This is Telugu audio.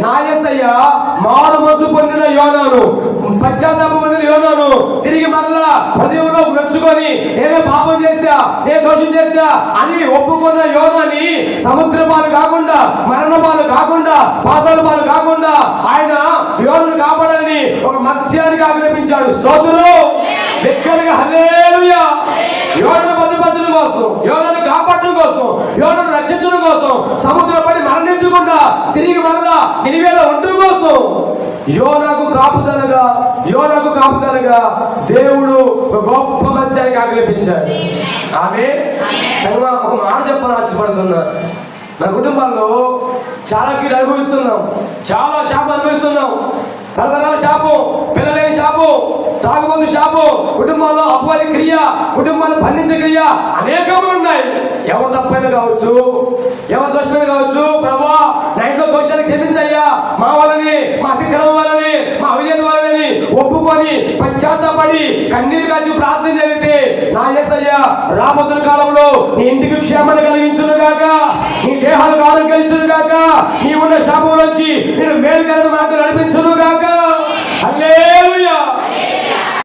నా యేసయ్య మారు మనసు పొందిన యోనాను, పశ్చాత్తాపం పొందిన యోనాను తిరిగి మరలా హృదయంలో మెచ్చుకొని నేనే పాపం చేశా, నేను దోషం చేశా అని ఒప్పుకున్న యోనాని సముద్ర పాలు కాకుండా, మరణ పాలు కాకుండా, పాతాళ పాలు కాకుండా ఆయన యోనాను కాపాడాలని ఒక మత్స్యానికి ఆజ్ఞాపించాడు. స్తోత్రం. దగ్గరగా హల్లెలూయా. యోనాను భద్రపరచడం కోసం, యోనాను కాపాడడం కోసం, యోనాను రక్షించడం కోసం, సముద్రం పడి మరణించకుండా తిరిగి మరలా నినివేలో ఉండడం కోసం యోనాకు కాపుదలగా దేవుడు ఒక గొప్ప మత్స్యానికి ఆజ్ఞాపించాడు. ఆమె ఒక మాట చెప్పని ఆశపడుతున్నా. నా కుటుంబాల్లో చాలా కీడు అనుభవిస్తున్నాం, చాలా శాపం అనుభవిస్తున్నాం. తరతరాల శాపం, పిల్లలేని శాపం, తాగుబోతు శాపం, కుటుంబాల్లో అపవాది క్రియ, కుటుంబాన్ని బంధించే క్రియ అనేకములు ఉన్నాయి. ఎవరు తప్పైనా కావచ్చు, ఎవరు దోషమైనా కావచ్చు. ప్రభువా నా ఇంట్లో దోషాన్ని క్షమించయ్యా, మా వాళ్ళని, మా అతిక్రమం వాళ్ళని, మా అవిధేయత వాళ్ళని ఒప్పుకొని పశ్చాత్తాపడి కన్నీరు కాచి ప్రార్థన జరిగితే నా యేసయ్య రాబోతున్న కాలంలో నీ ఇంటికి క్షేమాన్ని కలిగించును గాక, నీ దేహాలకు ఆరోగ్యం ఇచ్చును గాక, నీ ఉన్న శాపం నుంచి నేను మేలుకరమైన మార్గం నడిపించును